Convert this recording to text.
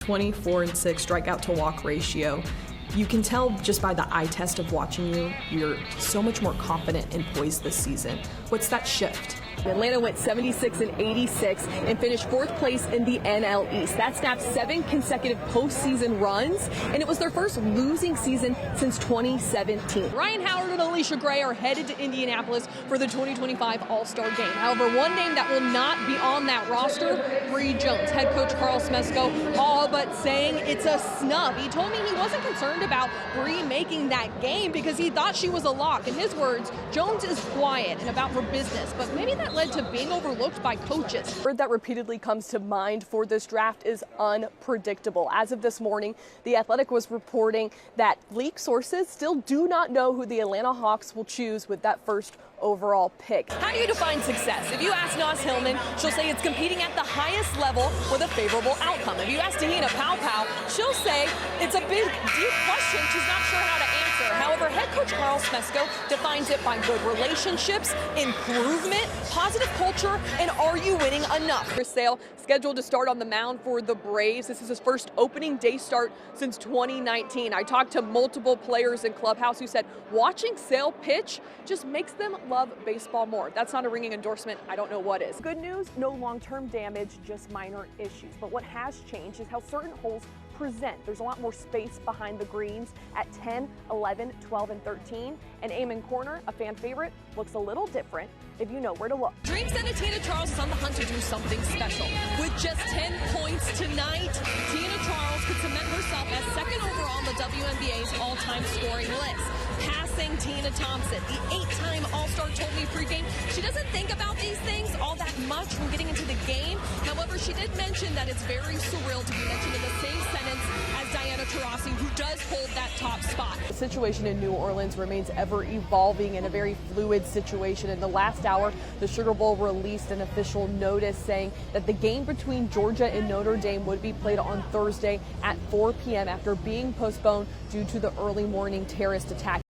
24-6 strikeout to walk ratio. You can tell just by the eye test of watching you, you're so much more confident and poised this season. What's that shift? Atlanta went 76-86 and finished fourth place in the NL East. That snapped 7 consecutive postseason runs, and it was their first losing season since 2017. Ryan Howard and Alicia Gray are headed to Indianapolis for the 2025 All-Star Game. However, one name that will not be on that roster, Bree Jones. Head coach Carl Smesko all but saying it's a snub. He told me he wasn't concerned about Bree making that game because he thought she was a lock. In his words, Jones is quiet and about her business, but maybe that led to being overlooked by coaches. The word that repeatedly comes to mind for this draft is unpredictable. As of this morning, The Athletic was reporting that leak sources still do not know who the Atlanta Hawks will choose with that first overall pick. How do you define success? If you ask Nas Hillman, she'll say it's competing at the highest level with a favorable outcome. If you ask Tahina Powpow, she'll say it's a big, deep question she's not sure how to answer. However, head coach Carl Smesko defines it by good relationships, improvement, positive culture, and are you winning enough? Chris Sale scheduled to start on the mound for the Braves. This is his first opening day start since 2019. I talked to multiple players in Clubhouse who said watching Sale pitch just makes them love baseball more. If that's not a ringing endorsement, I don't know what is. Good news, no long-term damage, just minor issues. But what has changed is how certain holes present. There's a lot more space behind the greens at 10, 11, 12, and 13. And Amen Corner, a fan favorite, looks a little different if you know where to look. Dream Center Tina Charles is on the hunt to do something special. With just 10 points tonight, Tina Charles could cement herself as second overall on the WNBA's all-time scoring list. Passing Tina Thompson, the 8-time All-Star, told me pregame she doesn't think about these things all that much when getting into the game. However, she did mention that it's very surreal to be mentioned in the same sentence as Diana Taurasi, who does hold that top spot. The situation in New Orleans remains ever evolving and a very fluid situation. In the last hour, the Sugar Bowl released an official notice saying that the game between Georgia and Notre Dame would be played on Thursday at 4 p.m. after being postponed due to the early morning terrorist attack.